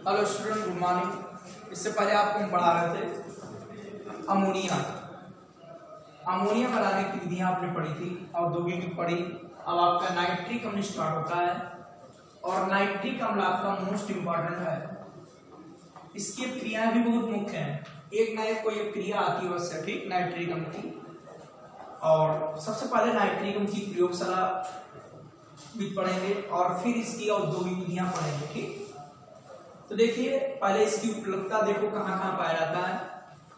Hello student, good morning. इससे पहले आपको हम पढ़ा रहे थे अमोनिया। अमोनिया बनाने की विधियां आपने पढ़ी थी, औद्योगिक की पढ़ी। अब आपका नाइट्रिक अम्ल स्टार्ट होता है और नाइट्रिक अम्ल आपका मोस्ट इंपॉर्टेंट है। इसकी क्रियाएं भी बहुत मुख्य हैं। एक ना एक कोई एक क्रिया आती है उससे, ठीक, नाइट्रिक अम्ल की। और सबसे पहले नाइट्रिक अम्ल की प्रयोगशाला भी पढ़ेंगे और फिर इसकी औद्योगिक विधियां पढ़ेंगे, ठीक। तो देखिए, पहले इसकी उपलब्धता देखो कहां कहां पाया जाता है।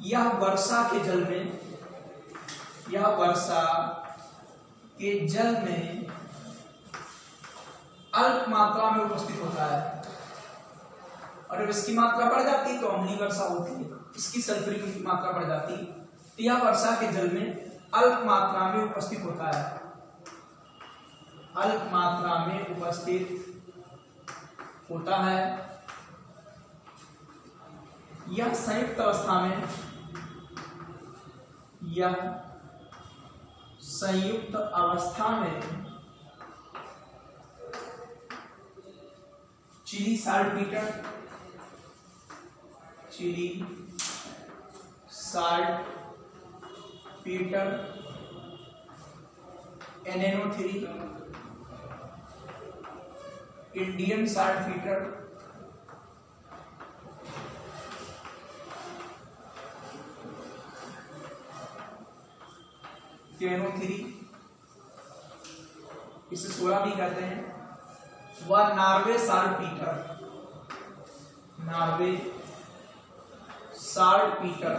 यह वर्षा के जल में, यह वर्षा के जल में अल्प मात्रा में उपस्थित होता है और जब इसकी मात्रा बढ़ जाती है तो अम्लीय वर्षा होती है, इसकी सल्फ्यूरिक की मात्रा बढ़ जाती है। तो यह वर्षा के जल में अल्प मात्रा में उपस्थित होता है, अल्प मात्रा में उपस्थित होता है। यह संयुक्त अवस्था में, यह संयुक्त अवस्था में Chile saltpetre, Chile saltpetre NNO3, Indian saltpetre, NO3, इसे सोडा भी कहते हैं। वह नॉर्वे साल्टपीटर, नॉर्वे साल्टपीटर,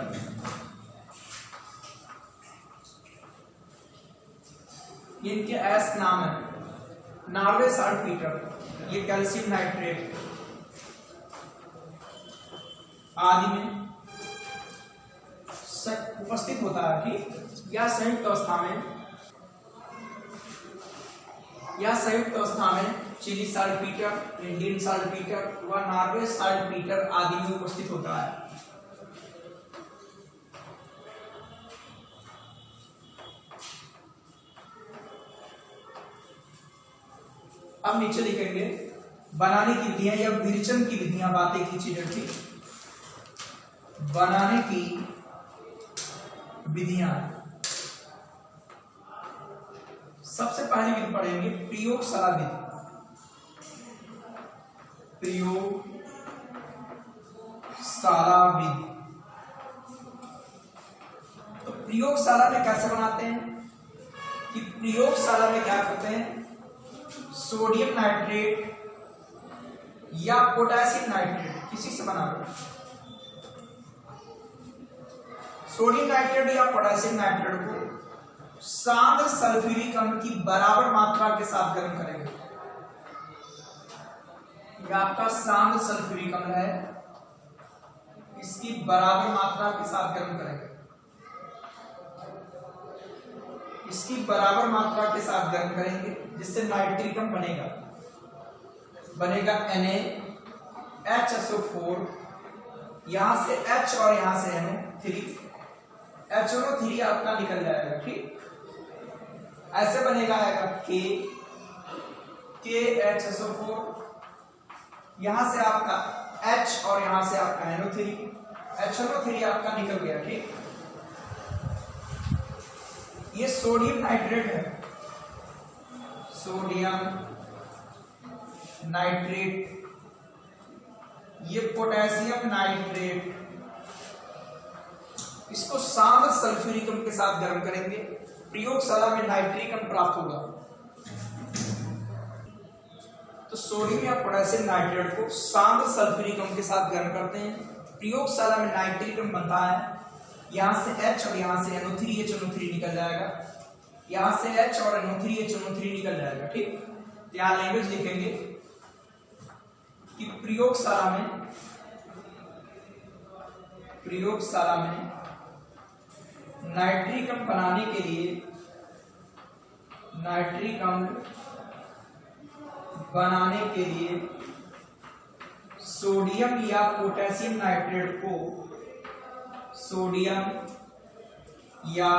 इनके एस नाम है। नॉर्वे साल्टपीटर ये कैल्शियम नाइट्रेट आदि में उपस्थित होता है, ठीक। यह संयुक्त अवस्था में, यह संयुक्त अवस्था में चिली साल्टपीटर, इंडियन साल्टपीटर व नॉर्वे साल्टपीटर आदि में उपस्थित होता है। अब नीचे लिखेंगे बनाने की विधियां या विरेचन की विधियां, बातें की चीजें थी। बनाने की विधियां, सबसे पहली विधि पढ़ेंगे प्रयोगशाला विधि। प्रयोगशाला विधि, तो प्रयोगशाला में कैसे बनाते हैं कि प्रयोगशाला में क्या करते हैं, सोडियम नाइट्रेट या पोटेशियम नाइट्रेट किसी से बना लो। सोडियम नाइट्रेट या पोटेशियम नाइट्रेट को सांद्र सल्फ्यूरिक अम्ल की बराबर मात्रा के साथ गर्म करेंगे। यह आपका सांद्र सल्फ्यूरिक अम्ल है, इसकी बराबर मात्रा के साथ गर्म करेंगे। इसकी बराबर मात्रा के साथ गर्म करेंगे जिससे नाइट्रिक अम्ल बनेगा NaHSO4, यहां से H और यहां से NO3, HNO3 आपका निकल जाएगा, ठीक। ऐसे बनेगा KHSO4, यहां से आपका H और यहां से आपका NO3, HNO3 आपका निकल गया, ठीक। ये सोडियम नाइट्रेट है, सोडियम नाइट्रेट, ये पोटेशियम नाइट्रेट, इसको सांद्र सल्फ्यूरिक अम्ल के साथ गर्म करेंगे। प्रयोगशाला में नाइट्रिक अम्ल प्राप्त होगा। तो सोडियम या पोटेशियम नाइट्रेट को सांद्र सल्फ्यूरिक अम्ल के साथ गर्म करते हैं, प्रयोगशाला में नाइट्रिक अम्ल बनता है। यहां से H और यहां से NO3HNO3 निकल जाएगा, यहां से H और NO3HNO3 निकल जाएगा, ठीक। यहां लैंग्वेज लिखेंगे कि प्रयोगशाला में नाइट्रिक अम्ल बनाने के लिए, नाइट्रिक अम्ल बनाने के लिए सोडियम या पोटेशियम नाइट्रेट को, सोडियम या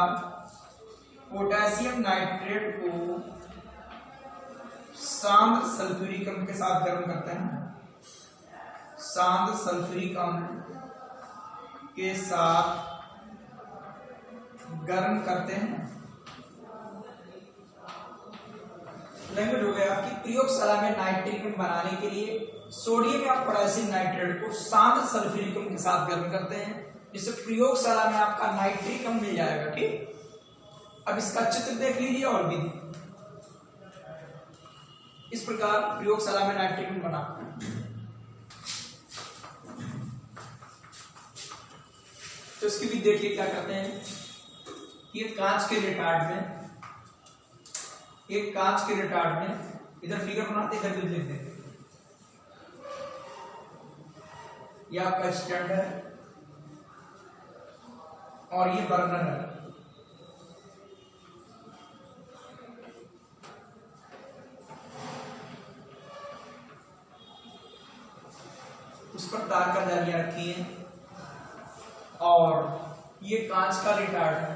पोटेशियम नाइट्रेट को सांद्र सल्फ्यूरिक अम्ल के साथ गर्म करते हैं, सांद्र सल्फ्यूरिक अम्ल के साथ गर्म करते हैं। लैंग्वेज हो गया कि प्रयोगशाला में नाइट्रिक अम्ल बनाने के लिए सोडियम या पोटेशियम नाइट्रेट को सांद्र सल्फ्यूरिक अम्ल के साथ गर्म करते हैं, जिससे प्रयोगशाला में आपका नाइट्रिक अम्ल मिल जाएगा। ठीक, अब इसका चित्र देख लीजिए और विधि। इस प्रकार प्रयोगशाला में नाइट्रिक अम्ल बना, तो इसकी भी देखिए क्या करते हैं कि एक कांच के रिटार्ड में इधर फिगर बनाते, इधर भी लिख देते। ये आपका स्टैंड है और ये बर्नर है। उस पर तार का जालियां रखी है और ये कांच का रिटार्ड है।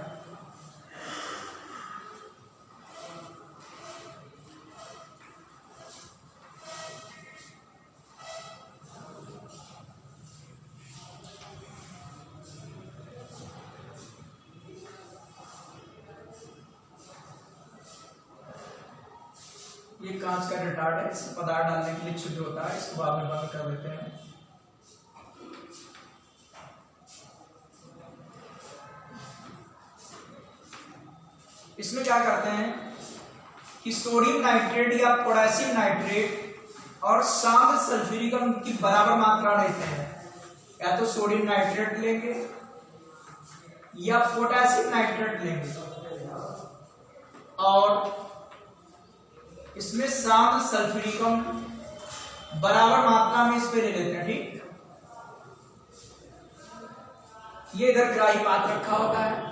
ये कांच का रिटार्ड है, इसमें पदार्थ डालने के लिए छिद्र होता है, इसको बाद में बंद कर देते हैं। इसमें क्या करते हैं कि सोडियम नाइट्रेट या पोटेशियम नाइट्रेट और सांद्र सल्फ्यूरिक अम्ल की बराबर मात्रा लेते हैं। या तो सोडियम नाइट्रेट लेंगे या पोटेशियम नाइट्रेट लेंगे और इसमें सांद्र सल्फ्यूरिक अम्ल बराबर मात्रा में इस पे ले लेते हैं। ठीक, ये इधर ग्राही पात्र रखा होता है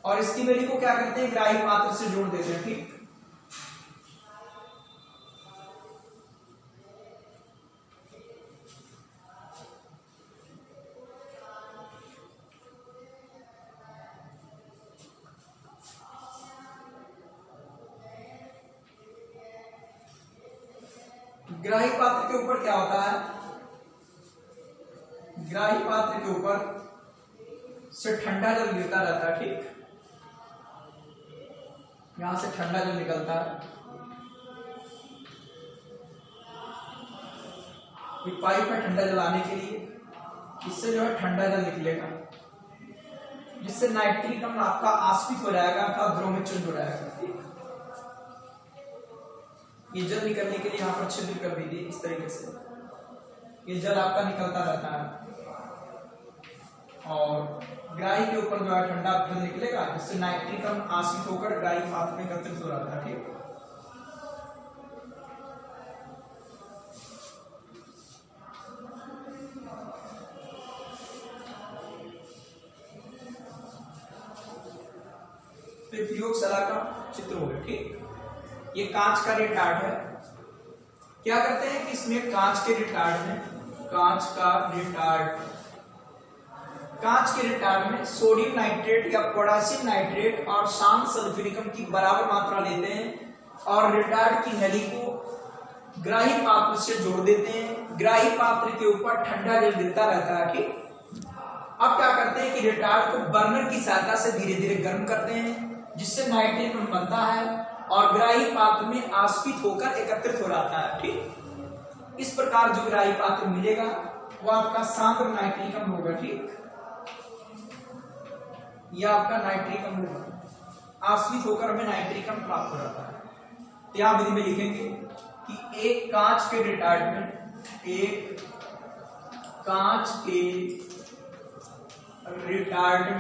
और इसकी नली को क्या करते हैं, ग्राही पात्र से जोड़ देते हैं। ठीक, ग्राही पात्र के ऊपर क्या होता है, ग्राही पात्र के ऊपर से ठंडा जल गिरता रहता है। ठीक, यहां से ठंडा जल निकलता है, ये पाइप है ठंडा जल आने के लिए, इससे जो है ठंडा जल निकलेगा, जिससे नाइट्रिक अम्ल आपका आस्फित हो जाएगा, आपका द्रव में चेंज हो जाएगा। ठीक, ये जल निकलने के लिए यहाँ पर छिद्र कर दीजिए इस तरीके से, ये जल आपका निकलता रहता है और ग्राही के ऊपर जो है ठंडा जल निकलेगा, जिससे नाइट्रिक अम्ल आश्रित होकर ग्राही पात्र में एकत्रित हो जाता है। ठीक, तो प्रयोगशाला का चित्र हो गया। ठीक, ये कांच का रिटार्ड है। क्या करते हैं कि इसमें कांच के रिटार्ड में सोडियम नाइट्रेट या पोटेशियम नाइट्रेट और सांद्र सल्फ्यूरिक अम्ल की बराबर मात्रा लेते हैं और रिटार्ड की नली को ग्राही पात्र से जोड़ देते हैं। ग्राही पात्र के ऊपर ठंडा जल गिरता रहता है। ठीक, अब क्या करते हैं कि रिटार्ड को बर्नर की सहायता से धीरे धीरे गर्म करते हैं, जिससे नाइट्रिक अम्ल बनता है और ग्राही पात्र में आस्फित होकर एकत्रित हो जाता है। ठीक, इस प्रकार जो ग्राही पात्र मिलेगा वो आपका सांद्र नाइट्रिक अम्ल होगा। ठीक, यह आपका नाइट्रिक अम्ल होगा, आस्फित होकर हमें नाइट्रिक अम्ल प्राप्त हो जाता है। यहां विधि में लिखेंगे कि एक कांच के रिटार्ड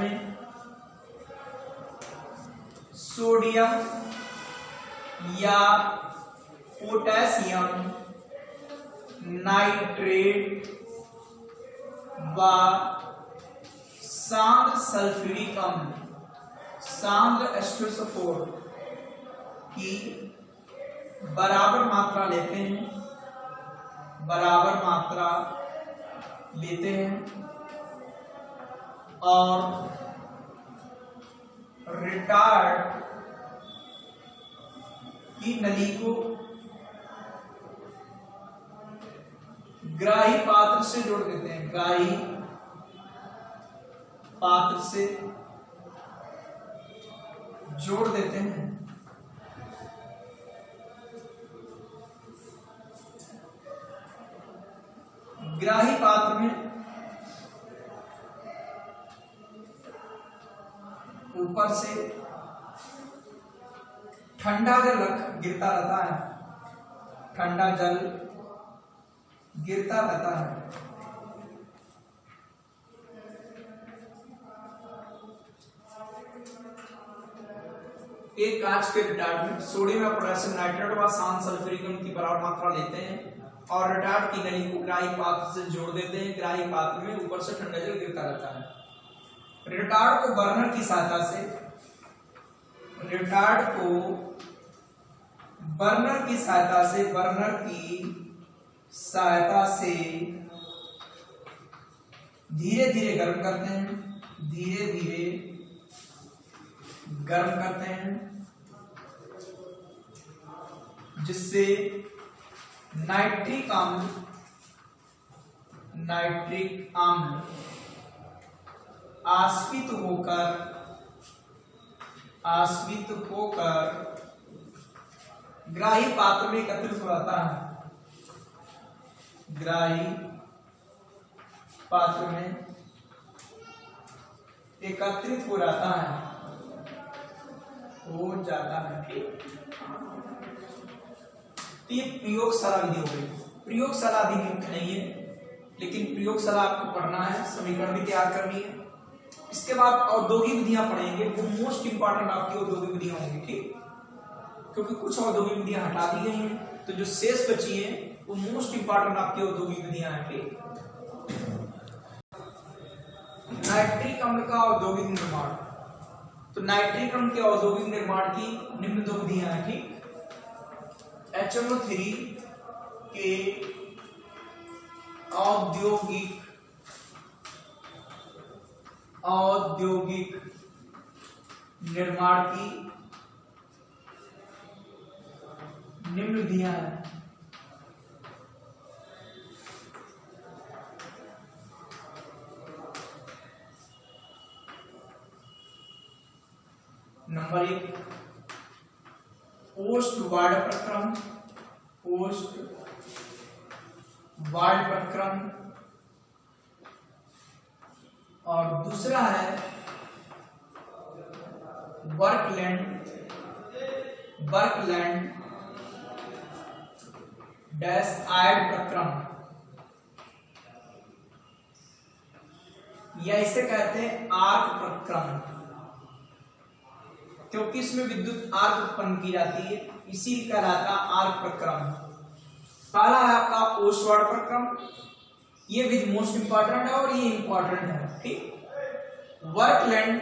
में सोडियम या पोटेशियम नाइट्रेट व सांद्र सल्फ्यूरिक अम्ल सांद्र H2SO4 की बराबर मात्रा लेते हैं और रिटार्ड की नली को ग्राही पात्र से जोड़ देते हैं, ग्राही पात्र से जोड़ देते हैं। ग्राही पात्र में ऊपर से ठंडा जल गिरता रहता है, ठंडा जल गिरता रहता है। एक कांच के रिटार्ड में सोडियम या पोटेशियम नाइट्रेट व शांत सल्फ्यूरिक एसिड की बराबर मात्रा लेते हैं और रिटार्ड की नली को ग्राही पात्र से जोड़ देते हैं। ग्राही पात्र में ऊपर से ठंडा जल गिरता रहता है। रिटार्ड को बर्नर की सहायता से, रिटार्ड को बर्नर की सहायता से, बर्नर की सहायता से धीरे धीरे गर्म करते हैं, धीरे धीरे गर्म करते हैं, जिससे नाइट्रिक अम्ल आश्रित होकर ग्राही पात्र में एकत्रित हो जाता है, ग्राही पात्र में एकत्रित हो जाता है, हो जाता है। ठीक, तो ये प्रयोगशाला विधि हो गई। प्रयोगशाला विधि मुख्य नहीं है, लेकिन प्रयोगशाला आपको पढ़ना है, समीकरण भी तैयार करनी है। इसके बाद औद्योगिक विधियां पढ़ेंगे, वो मोस्ट इंपॉर्टेंट आपकी औद्योगिक विधियां होंगी। ठीक, क्योंकि कुछ औद्योगिक विधियां हटा दी गई हैं, तो जो शेष बची है वो मोस्ट इंपॉर्टेंट आपकी औद्योगिक विधियां हैं। ठीक, नाइट्रिक अम्ल का औद्योगिक निर्माण, तो नाइट्रिक अम्ल के औद्योगिक निर्माण की निम्न दो विधियां हैं। ठीक, HNO3 के औद्योगिक निर्माण की निम्न विधियां हैं। नंबर 1 पोस्ट वार्ड प्रक्रम, पोस्ट वार्ड प्रक्रम, और दूसरा है वर्कलैंड डैश आयड प्रक्रम, या इसे कहते हैं आर्क प्रक्रम, क्योंकि इसमें विद्युत आर्क उत्पन्न की जाती है, इसी कहलाता आर्क प्रक्रम। पहला है आपका ओस्टवार्ड प्रक्रम, ये विधि मोस्ट इंपॉर्टेंट है और ये इंपॉर्टेंट है। ठीक, वर्कलैंड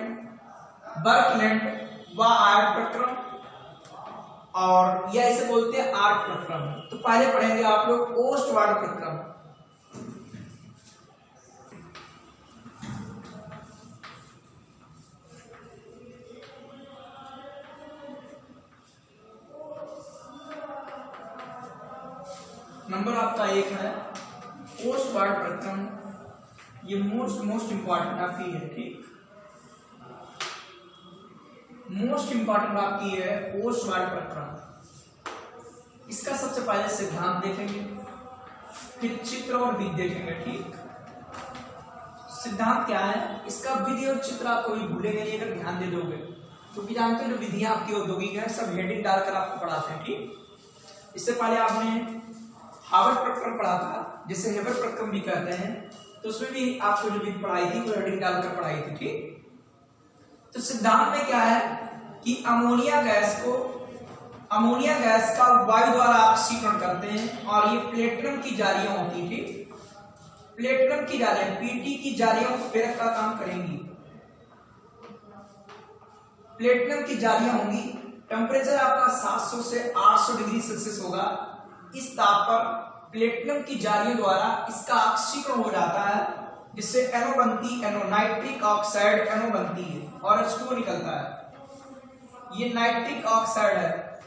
व आर्क प्रक्रम, और यह इसे बोलते हैं आर्क प्रक्रम। तो पहले पढ़ेंगे आप लोग ओस्टवार्ड प्रक्रम। नंबर आपका 1 है पोस्टवार्ड प्रक्रम, ये मोस्ट इंपॉर्टेंट आपकी है। ठीक, मोस्ट इंपॉर्टेंट आपकी है पोस्टवार्ड प्रक्रम। इसका सबसे पहले सिद्धांत देखेंगे, फिर चित्र और विधि देखेंगे। ठीक, सिद्धांत क्या है इसका, विधि और चित्र आप कोई भूलेंगे नहीं अगर ध्यान दे दोगे, क्योंकि जानते हैं जो विधियां आपकी औद्योगिक है सब हेडिंग डालकर आपको पढ़ाते हैं। ठीक, इससे पहले आपने हावर प्रक्रम पढ़ा था, जिसे हेबर प्रक्रम भी कहते हैं, तो उसमें भी आपको जो विधि पढ़ाई थी वो हेडिंग डालकर पढ़ाई थी। ठीक, तो सिद्धांत में क्या है कि अमोनिया गैस का वायु द्वारा ऑक्सीकरण करते हैं, और ये प्लेटिनम की जालियां होती थी, प्लेटिनम की जालियां पीटी की जालियां उत्प्रेरक का काम करेंगी। प्लेटिनम की जालियां होंगी, टेम्परेचर आपका 700 से 800 डिग्री सेल्सियस होगा। इस ताप पर प्लेटिनम की जालियों द्वारा इसका ऑक्सीकरण हो जाता है, जिससे NO बनती, NO नाइट्रिक ऑक्साइड NO बनती है और H2O निकलता है। ये नाइट्रिक ऑक्साइड है,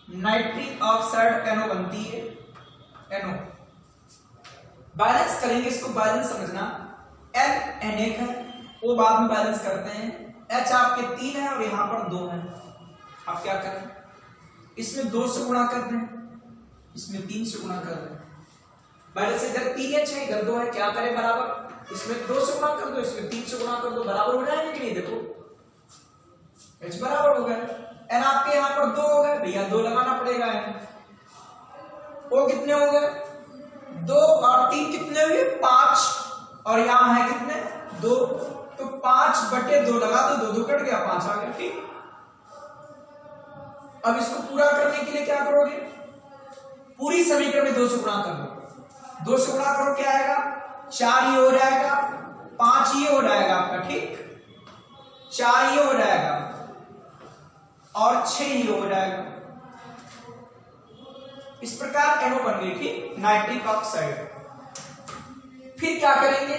नाइट्रिक ऑक्साइड NO बनती है, NO। बैलेंस करेंगे, इसको बैलेंस समझना। L N1 है, वो बाद में बैलेंस करते हैं। H आपके 3 है और यहां पर 2 है। आप क्या करें, इसमें 2 से गुणा कर दें, इसमें 3 से गुणा कर दें। बैलेंस इधर 3H है, इधर 2 है, क्या करें बराबर, इसमें 2 से गुणा कर दो, इसमें 3 से गुणा कर दो, बराबर हो जाएंगे कि नहीं। देखो H बराबर हो गया, N आपके यहां पर 2 हो गए भैया, 2 लगाना पड़ेगा। O कितने हो गए, 2 और 3 कितने हुए, 5, और यहां है कितने, 2, तो 5/2 लगा दो, 2 2 कट गया, 5 आ गया। ठीक, अब इसको पूरा करने के लिए क्या करोगे, पूरी समीकरण में 2 से गुणा कर दो। 2 से गुणा करो, क्या आएगा, 4 ये हो जाएगा, 5 ये हो जाएगा आपका। ठीक, 4 ये हो जाएगा और 6 ये हो जाएगा। इस प्रकार NO बन गई। ठीक, नाइट्रिक ऑक्साइड। फिर क्या करेंगे,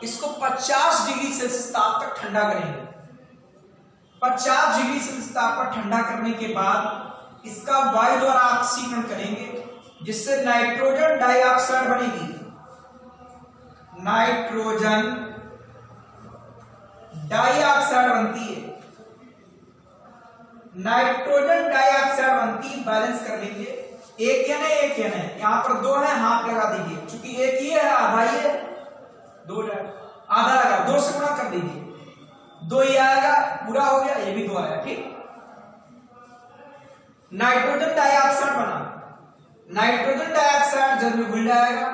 इसको 50 डिग्री सेल्सियस ताप तक ठंडा करेंगे। 50 डिग्री सेल्सियस ताप पर ठंडा करने के बाद इसका वायु द्वारा ऑक्सीकरण करेंगे, जिससे नाइट्रोजन डाइऑक्साइड बनेगी। नाइट्रोजन डाइऑक्साइड बनती है, नाइट्रोजन डाइऑक्साइड बनती है। बैलेंस कर लेंगे, एक N है, एक N है, यहां पर 2 है, हाथ लगा दीजिए, क्योंकि एक ये है, आधा ये है, 2 आधा लगा, 2 से गुणा कर दीजिए, 2 ये आएगा, पूरा हो गया, ये भी 2 आया। ठीक, नाइट्रोजन डाइऑक्साइड बना। नाइट्रोजन डाइऑक्साइड जल में घुल जाएगा,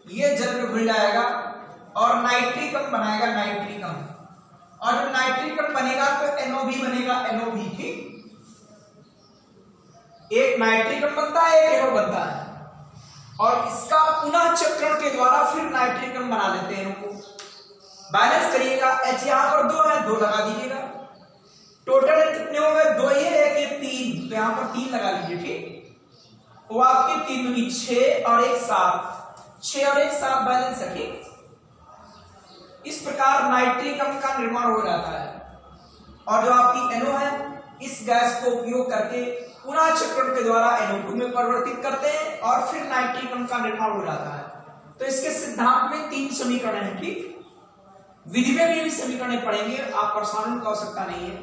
ये जल में घुल जाएगा और नाइट्रिक अम्ल बनाएगा, नाइट्रिक अम्ल। और जब नाइट्रिक अम्ल बनेगा तो NO भी बनेगा, NO भी। ठीक, एक नाइट्रिक अम्ल बनता है, एक NO बनता है, और इसका पुनः चक्रण के द्वारा फिर नाइट्रिक अम्ल बना लेते हैं इनको। बैलेंस करिएगा, H यहां पर 2 है, 2 लगा दीजिएगा। टोटल कितने हो गए, 2 ये, 1 ये, 3, तो यहां पर 3 लगा लीजिए। ठीक, वो आपकी 3 दूनी 6 और 1 7, 6 और 1 7 बैलेंस है। ठीक, इस प्रकार नाइट्रिक अम्ल का निर्माण हो जाता है। और जो आपकी NO है, इस गैस को उपयोग करके पुनः चक्रण के द्वारा NO2 में परिवर्तित करते हैं और फिर नाइट्रिक अम्ल का निर्माण हो जाता है। तो इसके सिद्धांत में 3 समीकरण हैं। ठीक, विधि में भी समीकरण पढ़ेंगे, आप परेशान होने की आवश्यकता नहीं है।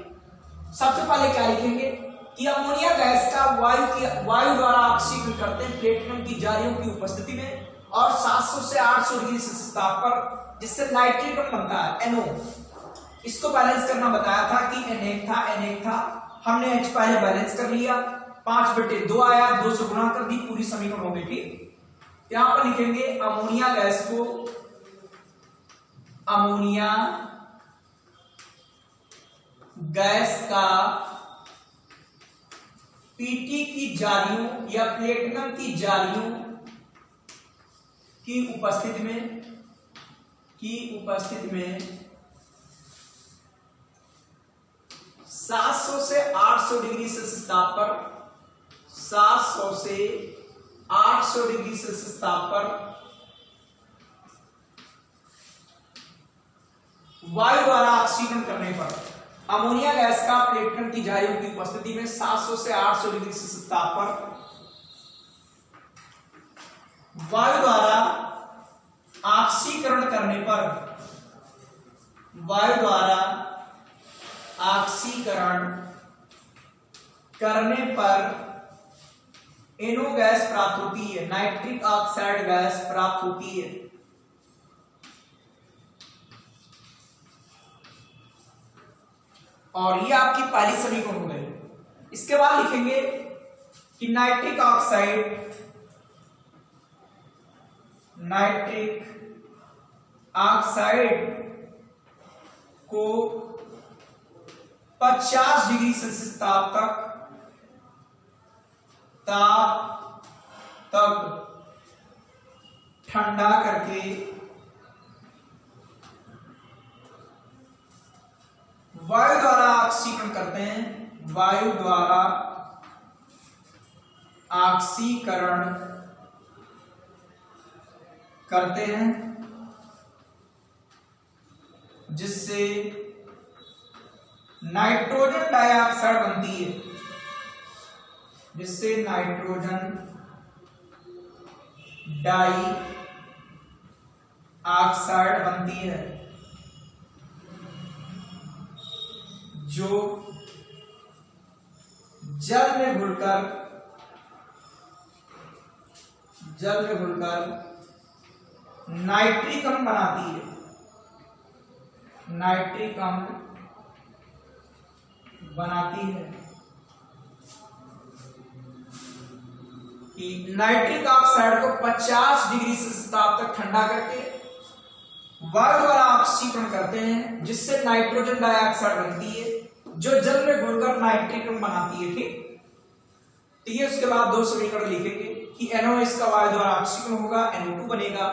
सबसे पहले क्या लिखेंगे कि अमोनिया गैस का वायु द्वारा ऑक्सीकरण करते हैं प्लेटिनम की जालियों की उपस्थिति में और 700 से 800 डिग्री सेल्सियस ताप पर, जिससे नाइट्रिक अम्ल बनता है, NO। इसको बैलेंस करना बताया था कि N1 था, हमने H पहले बैलेंस कर लिया, 5/2 आया, 2 से गुणा कर दी, पूरी समीकरण हो गई। ठीक, यहां पर लिखेंगे अमोनिया गैस को, अमोनिया गैस का PT की जालियों या प्लेटिनम की जालियों की उपस्थिति में 700 से 800 डिग्री सेल्सियस ताप पर, 700 से 800 डिग्री सेल्सियस ताप पर वायु द्वारा ऑक्सीकरण करने पर अमोनिया गैस का प्लेटिनम की जालियों की उपस्थिति में 700 से 800 डिग्री सेल्सियस ताप पर वायु द्वारा ऑक्सीकरण करने पर, वायु द्वारा ऑक्सीकरण करने पर NO गैस प्राप्त होती है, नाइट्रिक ऑक्साइड गैस प्राप्त होती है। और ये आपकी पहली समीकरण हो गई। इसके बाद लिखेंगे कि नाइट्रिक ऑक्साइड को 50 डिग्री सेल्सियस ताप तक ठंडा करके वायु द्वारा ऑक्सीकरण करते हैं, वायु द्वारा ऑक्सीकरण करते हैं, जिससे नाइट्रोजन डाइऑक्साइड बनती है, जिससे नाइट्रोजन डाई ऑक्साइड बनती है जो जल में घुलकर नाइट्रिक अम्ल बनाती है। नाइट्रिक अम्ल बनाती है कि नाइट्रिक ऑक्साइड को 50 डिग्री सेल्सियस ताप तक ठंडा करके वायु द्वारा ऑक्सीकरण करते हैं, जिससे नाइट्रोजन डाइऑक्साइड बनती है जो जल में घुलकर नाइट्रिक अम्ल बनाती है। ठीक, तो ये उसके बाद दो समीकरण लिखेंगे कि NO का वायु द्वारा ऑक्सीकरण होगा, NO2 बनेगा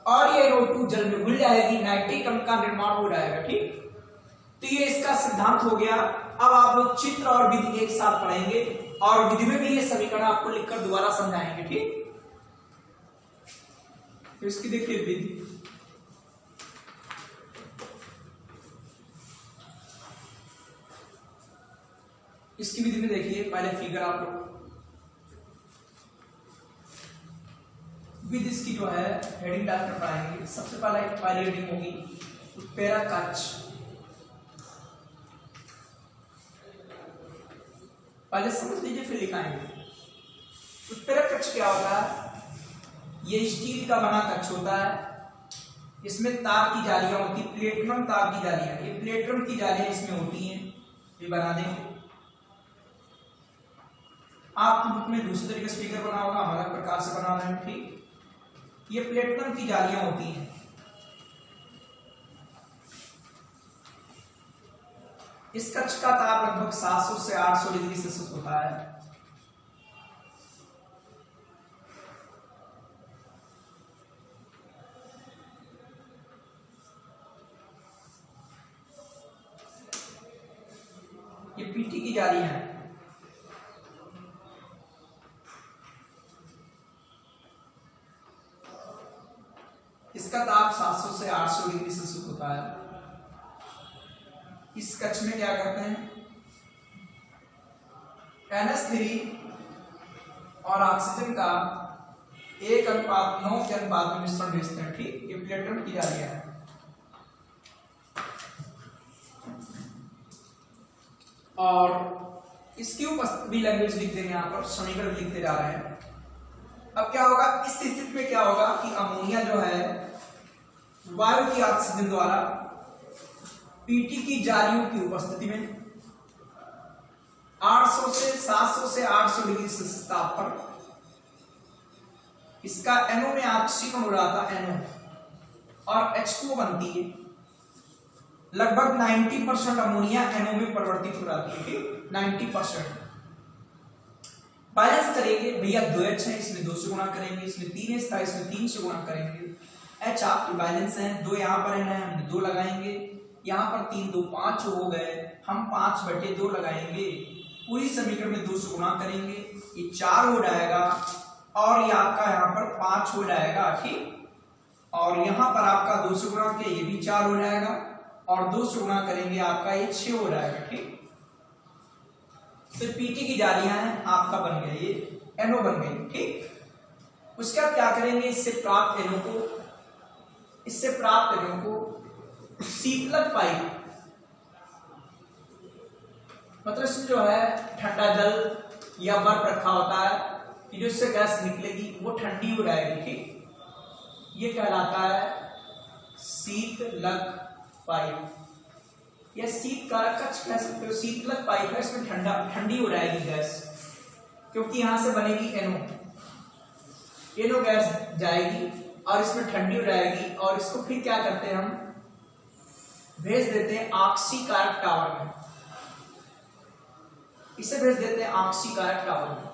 और ये NO2 जल में घुल जाएगी, नाइट्रिक अम्ल का निर्माण हो जाएगा। ठीक, तो ये इसका सिद्धांत हो गया। अब आप लोग चित्र और विधि एक साथ पढ़ेंगे और विधि में भी ये समीकरण आपको लिखकर दोबारा समझाएंगे। ठीक, तो इसकी देखिए विधि। इसकी विधि में देखिए पहले फिगर आप लोग विधि इसकी जो है हेडिंग डालकर पढ़ाएंगे। सबसे पहले हेडिंग होगी उत्प्रेरक कक्ष। पहले समझ लीजिए फिर लिखाएंगे। उत्प्रेरक कक्ष क्या होता है? ये स्टील का बना कक्ष होता है, इसमें तार की जालियां होती है, प्लेटिनम तार की जालियां। ये प्लेटिनम की जालियां इसमें होती हैं, ये बना देंगे। आपकी बुक में दूसरे तरीके से फिगर बना होगा, हम अलग प्रकार से बना रहे हैं। ठीक, ये प्लेटिनम की जालियां होती हैं। इस कक्ष का ताप लगभग 700 से 800 डिग्री सेल्सियस होता है। ये पीटी की जालियां हैं। इसका ताप 700 से 800 डिग्री सेल्सियस होता है। इस कक्ष में क्या करते हैं, NH3 और ऑक्सीजन का 1:9 के अनुपात में मिश्रण भेजते हैं। ठीक, ये प्लेटिनम की जालियां है। और इसकी उपस्थिति भी लैंग्वेज लिख देंगे, यहाँ पर समीकरण लिखते जा रहे हैं। अब क्या होगा, इस स्थिति में क्या होगा कि अमोनिया जो है वायु की ऑक्सीजन द्वारा पीटी की जालियों की उपस्थिति में 800 से 700 से 800 डिग्री सेल्सियस ताप पर इसका NO में ऑक्सीकरण हो रहा था, NO, और H2O बनती है। लगभग 90% अमोनिया NO में परिवर्तित हो जाती है। 90% बैलेंस करेंगे भैया। 2H है, इसमें 2 से गुणा करेंगे, इसमें 3H था, इसमें 3 से गुणा करेंगे। H आपके बैलेंस है, 2 यहाँ पर है, हमने 2 लगाएंगे, यहाँ पर 3 2 5 हो गए, हम 5/2 लगाएंगे। पूरी समीकरण में 2 से गुणा करेंगे, ये 4 हो जाएगा और ये आपका यहाँ पर 5 हो जाएगा। ठीक, और यहाँ पर आपका 2 से गुणा किया, ये भी 4 हो जाएगा और 2 से गुणा करेंगे आपका ये 6 हो जाएगा। ठीक, तो पीटी की जालियां हैं आपका बन गया, ये NO बन गई। ठीक, उसके बाद क्या करेंगे, इससे प्राप्त NO को शीतलक पाइप, मतलब इसमें जो है ठंडा जल या बर्फ रखा होता है कि जो इससे गैस निकलेगी वो ठंडी हो जाएगी। ठीक, ये कहलाता है शीतलक पाइप या शीतकारक कक्ष कह सकते हो। शीतलक पाइप है, इसमें ठंडी हो जाएगी गैस, क्योंकि यहां से बनेगी NO गैस जाएगी और इसमें ठंडी हो जाएगी और इसको फिर क्या करते हैं, हम भेज देते हैं ऑक्सीकारक टावर में। इसे भेज देते हैं ऑक्सीकारक टावर में।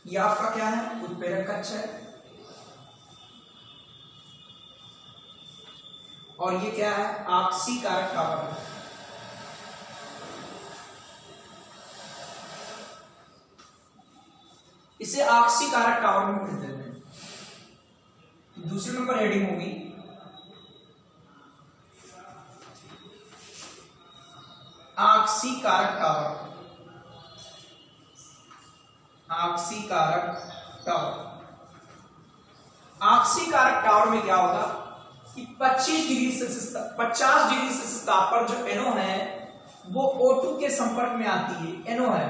यह आपका क्या है, उत्प्रेरक कक्ष है, और ये क्या है, ऑक्सीकारक टावर है। इसे ऑक्सीकारक टावर में भेज देते हैं। दूसरे नंबर हेडिंग होगी आक्सीकारक टावर, आक्सीकारक टावर। आक्सीकारक टावर में क्या होगा कि 50 डिग्री सेल्सियस ताप पर जो NO है वो O2 के संपर्क में आती है, NO है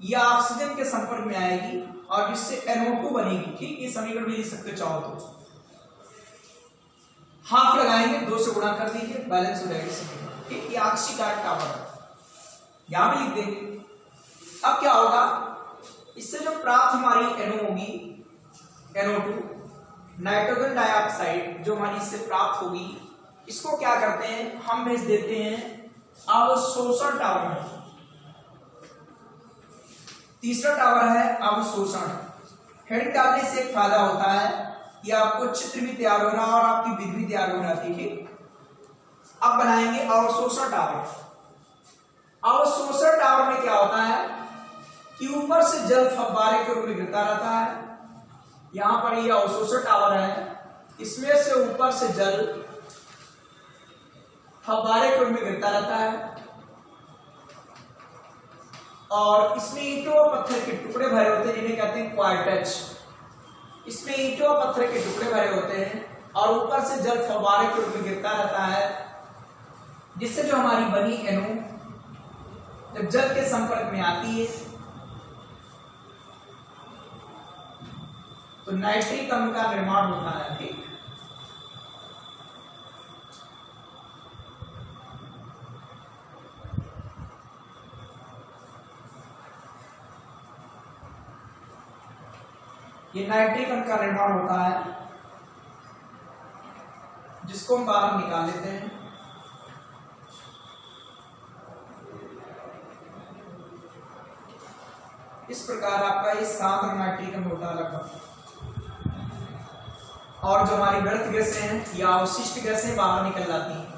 यह ऑक्सीजन के संपर्क में आएगी और जिससे NO2 बनेगी। ठीक, ये समीकरण भी लिख सकते चाहो तो। हाफ लगाएंगे, 2 से गुणा कर दीजिए, बैलेंस हो जाएगी समीकरण। ठीक, ये आक्सीकारक टावर है, यहां भी लिख देंगे। अब क्या होगा, इससे जो प्राप्त हमारी NO होगी, NO2 नाइट्रोजन डाइऑक्साइड जो हमारी इससे प्राप्त होगी, इसको क्या करते हैं हम भेज देते हैं अवशोषण टावर में। तीसरा टावर है अवशोषण। हेडिंग डालने से एक फायदा होता है कि आपको चित्र भी तैयार हो रहा है और आपकी विधि भी तैयार हो जाती है। ठीक, अब बनाएंगे अवशोषण टावर। अवशोषण टावर में क्या होता है कि ऊपर से जल फव्वारे के रूप में गिरता रहता है। यहां पर यह अवशोषण टावर है, इसमें से ऊपर से जल फव्वारे के रूप में गिरता रहता है और इसमें ईंटों और पत्थर के टुकड़े भरे होते हैं जिन्हें कहते हैं क्वार्टेज। इसमें ईंटों और पत्थर के टुकड़े भरे होते हैं और ऊपर से जल फव्वारे के रूप में गिरता रहता है, जिससे जो हमारी बनी NO जब जल के संपर्क में आती है तो नाइट्रिक अम्ल का निर्माण होता है। ठीक, ये नाइट्रिक अम्ल का निर्माण होता है जिसको हम बाहर निकाल लेते हैं। इस प्रकार आपका ये सांद्र नाइट्रिक अम्ल होता है लगभग, और जो हमारी व्यर्थ गैसें हैं या अवशिष्ट गैसें बाहर निकल जाती हैं।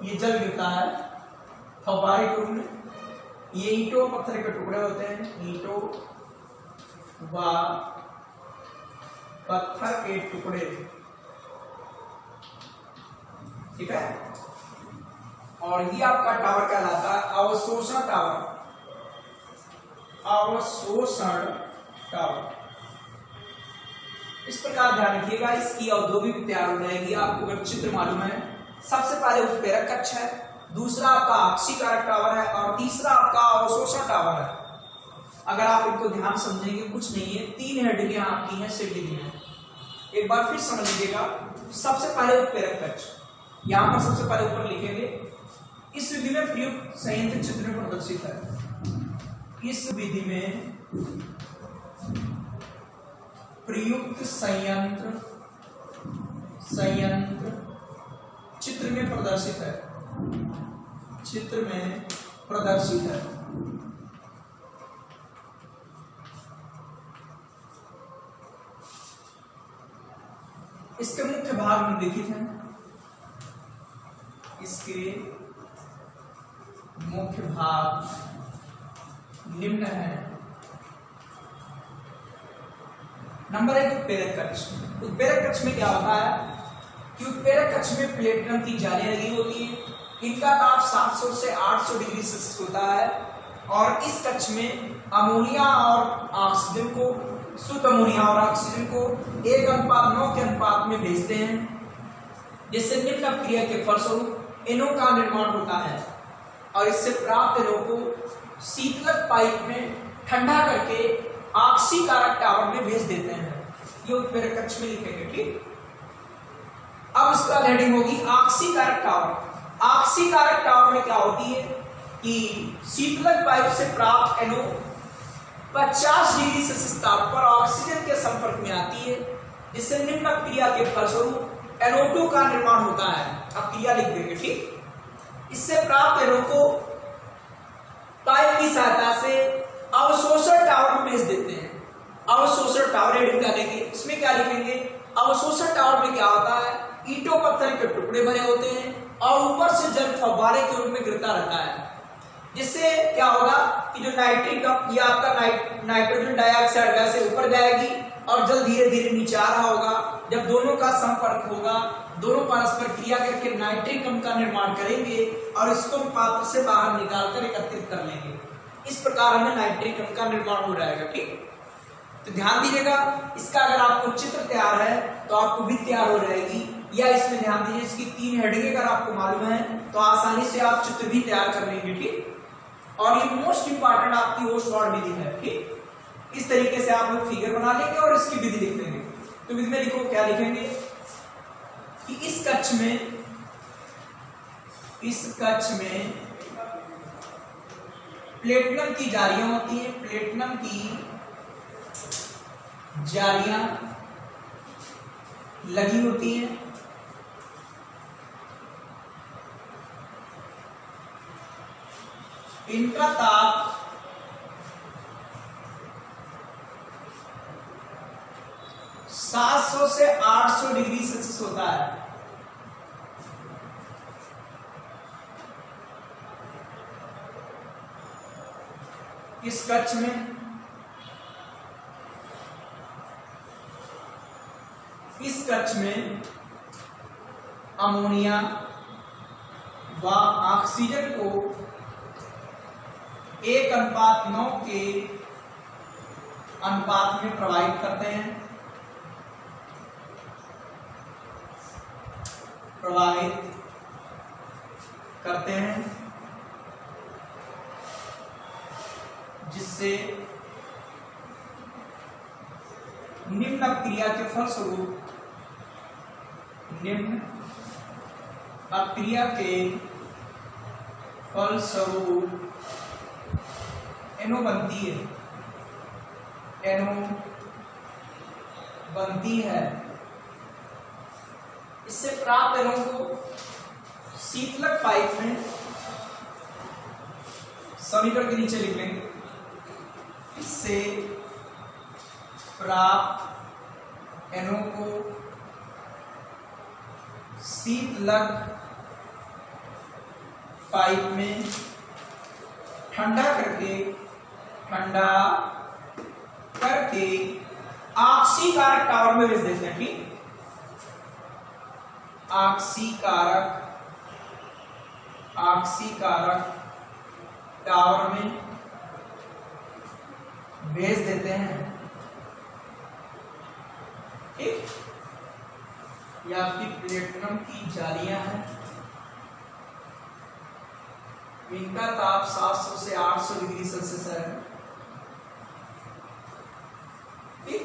ये जल गिरता है फव्वारे के रूप में। ये ईंटों पत्थर के टुकड़े होते हैं, ईंटों व पत्थर के टुकड़े। ठीक है, और ये आपका टावर कहलाता है अवशोषण टावर। अवशोषण टावर इस प्रकार ध्यान रखिएगा, इसकी औद्योगिक तैयार हो जाएगी। आपको अगर चित्र मालूम है, सबसे पहले उत्प्रेरक कक्ष है, दूसरा आपका आक्सीकारक टावर है और तीसरा आपका अवशोषण टावर है। अगर आप इनको ध्यान समझेंगे, कुछ नहीं है, 3 हेडिंगें आपकी हैं सिविल में। एक बार फिर समझ लीजिएगा। सबसे पहले उत्प्रेरक कक्ष, यहां पर सबसे पहले ऊपर लिखेंगे। इस विधि में प्रयुक्त संयंत्र चित्र में प्रदर्शित है। इस विधि में प्रयुक्त संयंत्र चित्र में प्रदर्शित है, चित्र में प्रदर्शित है। इसके मुख्य भाग निम्नलिखित हैं। इसके मुख्य भाग निम्न है। नंबर 1 उत्प्रेरक कक्ष। उत्प्रेरक कक्ष में क्या होता है कि उत्प्रेरक कक्ष में प्लेटिनम की जालियां लगी होती है। इनका ताप 700 से 800 डिग्री सेल्सियस होता है और इस कक्ष में अमोनिया और ऑक्सीजन को, शुद्ध अमोनिया और ऑक्सीजन को 1:9 के अनुपात में भेजते हैं, जिससे निम्न क्रिया के फलस्वरूप NO का निर्माण होता है और इससे प्राप्त NO को शीतलक पाइप में ठंडा करके आक्सीकारक टावर में भेज देते हैं। ये उत्प्रेरक कक्ष में लिखेंगे। ठीक, अब इसका हेडिंग होगी आक्सीकारक टावर। आक्सीकारक टावर में क्या होती है कि शीतलक पाइप से प्राप्त NO 50 डिग्री सेल्सियस ताप पर ऑक्सीजन के संपर्क में आती है, जिससे निम्न क्रिया के फलस्वरूप NO2 का निर्माण होता है। अब क्रिया लिख देंगे। ठीक, इससे प्राप्त NO को पाइप की सहायता से अवशोषण टावर में भेज देते हैं। अवशोषण टावर हेडिंग डालेंगे। इसमें क्या लिखेंगे, अवशोषण टावर में क्या होता है, ईंटों पत्थर के टुकड़े बने होते हैं और ऊपर से जल फव्वारे के रूप में गिरता रहता है, जिससे क्या होगा कि जो नाइट्रिक या आपका नाइट्रोजन डाइऑक्साइड गैस ऊपर जाएगी और जल धीरे धीरे नीचे आ रहा होगा। जब दोनों का संपर्क होगा, दोनों परस्पर क्रिया करके नाइट्रिक अम्ल का निर्माण करेंगे और इसको पात्र से बाहर निकालकर एकत्रित कर लेंगे। इस प्रकार हमें नाइट्रिक अम्ल का निर्माण हो जाएगा। ठीक, तो ध्यान दीजिएगा, इसका अगर आपको चित्र तैयार है तो आपको भी तैयार हो जाएगी, या इसमें ध्यान दीजिए इसकी 3 हेडिंग अगर आपको मालूम है तो आसानी से आप चित्र भी तैयार कर लेंगे। ठीक, और ये मोस्ट इंपॉर्टेंट आपकी ओस्वाल्ड विधि है। ठीक, इस तरीके से आप लोग फिगर बना लेंगे और इसकी विधि लिख लेंगे। तो विधि में लिखो, क्या लिखेंगे कि इस कक्ष में प्लेटिनम की जालियां होती हैं, प्लेटिनम की जालियां लगी होती हैं। इनका ताप 700 से 800 डिग्री सेल्सियस होता है। इस कक्ष में अमोनिया व ऑक्सीजन को 1:9 के अनुपात में प्रवाहित करते हैं, जिससे निम्न अपक्रिया के फलस्वरूप NO बनती है। इससे प्राप्त NO को शीतलक पाइप में समीकरण के नीचे लिख लेंगे। इससे प्राप्त NO को शीतलक पाइप में ठंडा करके ऑक्सीकारक टावर में भेज देते हैं। ठीक, ऑक्सीकारक टावर में भेज देते हैं। ठीक, ये आपकी प्लेटिनम की जालियां हैं, इनका ताप 700 से 800 डिग्री सेल्सियस है। ठीक,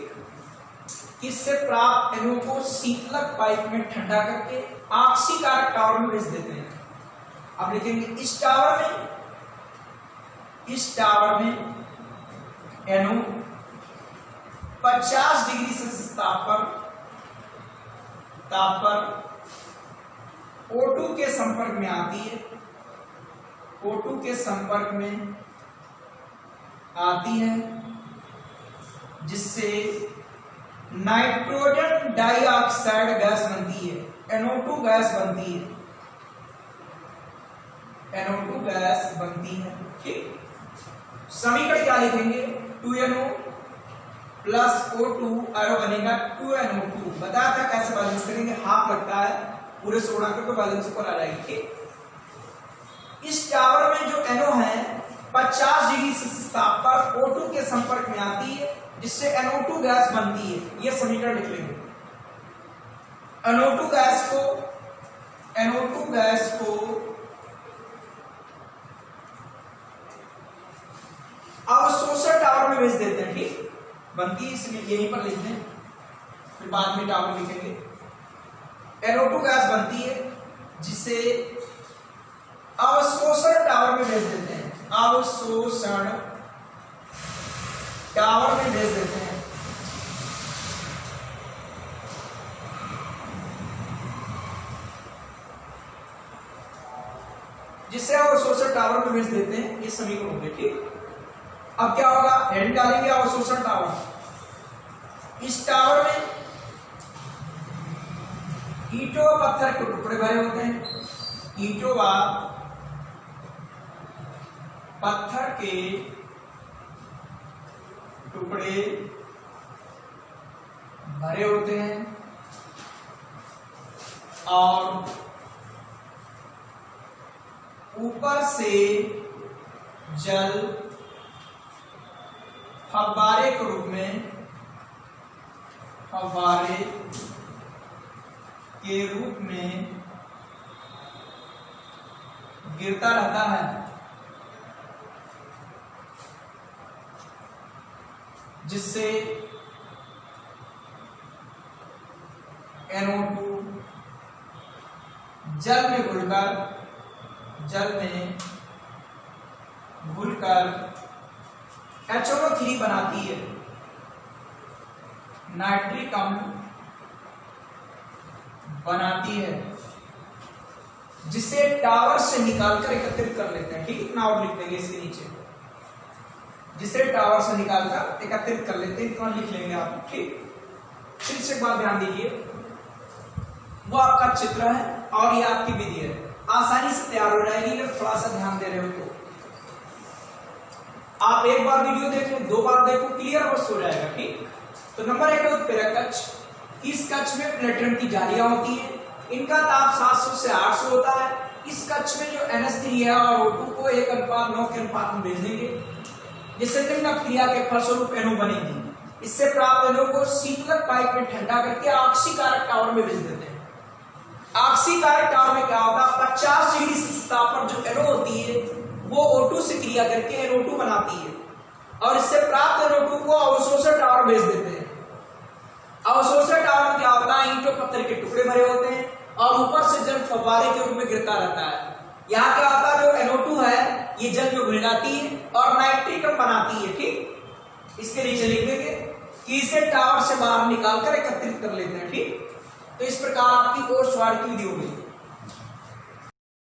इससे प्राप्त NO को शीतलक पाइप में ठंडा करके ऑक्सीकारक टावर में भेज देते हैं। अब लिखेंगे इस टावर में NO 50 डिग्री सेल्सियस ताप पर O2 के संपर्क में आती है, जिससे नाइट्रोजन डाइऑक्साइड गैस बनती है, NO2 गैस बनती है। ठीक, समीकरण क्या लिखेंगे, 2NO प्लस O2 एरो बनेगा 2NO2। बताया था कैसे बैलेंस करेंगे, हाफ लगता है, पूरे सोडा को बैलेंस ऊपर आ जाएगी। ठीक, इस टावर में जो NO है 50 डिग्री सेल्सियस ताप पर O2 के संपर्क में आती है, जिससे NO2 गैस बनती है। यह समीकरण लिख लेंगे। NO2 गैस को अवशोषण टावर में भेज देते हैं। ठीक, बनती है, इसमें यहीं पर लिख दें, फिर बाद में टावर लिखेंगे। NO2 गैस बनती है, जिसे अवशोषण टावर में भेज देते हैं, अवशोषण टावर में भेज देते हैं। जिससे अवशोषण टावर में भेज देते हैं। ये समीकरण हो गए। ठीक, अब क्या होगा, हेडिंग डालेंगे अवशोषण टावर। इस टावर में ईंटों व पत्थर के टुकड़े भरे होते हैं, ईंटों व पत्थर के टुकड़े भरे होते हैं और ऊपर से जल फव्वारे के रूप में गिरता रहता है, जिससे NO2 जल में घुलकर HNO3 बनाती है, नाइट्रिक अम्ल बनाती है, जिसे टावर से निकालकर एकत्रित कर लेते हैं। ठीक, इतना और लिख लेंगे इसके नीचे, जिसे टावर से निकालकर एकत्रित कर लेते हैं, इतना लिख लेंगे आप। ठीक, फिर से एक बात ध्यान दीजिए, वो आपका चित्र है और ये आपकी विधि है, आसानी से तैयार हो जाएगी अगर थोड़ा सा ध्यान दे रहे हो तो। आप एक बार वीडियो देख लो, 2 बार देखो, क्लियर अवश्य हो जाएगा। ठीक, तो नंबर 1 है उत्प्रेरक कक्ष। इस कक्ष में प्लेटिनम की जालियां होती हैं, इनका ताप 700 से 800 होता है। इस कक्ष में जो NH3 है और O2 को 1:9 के अनुपात में भेज देंगे, जिससे निम्न क्रिया के फलस्वरूप NO बनेगी। इससे प्राप्त NO को शीतलक पाइप में ठंडा करके ऑक्सीकारक टावर में भेज देते हैं। ऑक्सीकारक टावर में क्या होता है, 50 डिग्री सेल्सियस ताप पर जो NO होती है वो O2 से क्रिया करके NO2 बनाती है और इससे प्राप्त NO2 को अवशोषण टावर भेज देते हैं। अवशोषण टावर में क्या होता है, ईंटों पत्थर के टुकड़े भरे होते हैं और ऊपर से जल फव्वारे के रूप में गिरता रहता है। यहाँ क्या होता है, जो NO2 है ये जल में घुल जाती है और नाइट्रिक अम्ल बनाती है। ठीक, इसके नीचे लिख देंगे कि इसे टावर से बाहर निकालकर एकत्रित कर लेते हैं। ठीक, तो इस प्रकार आपकी कोर्स वार की विधि होगी।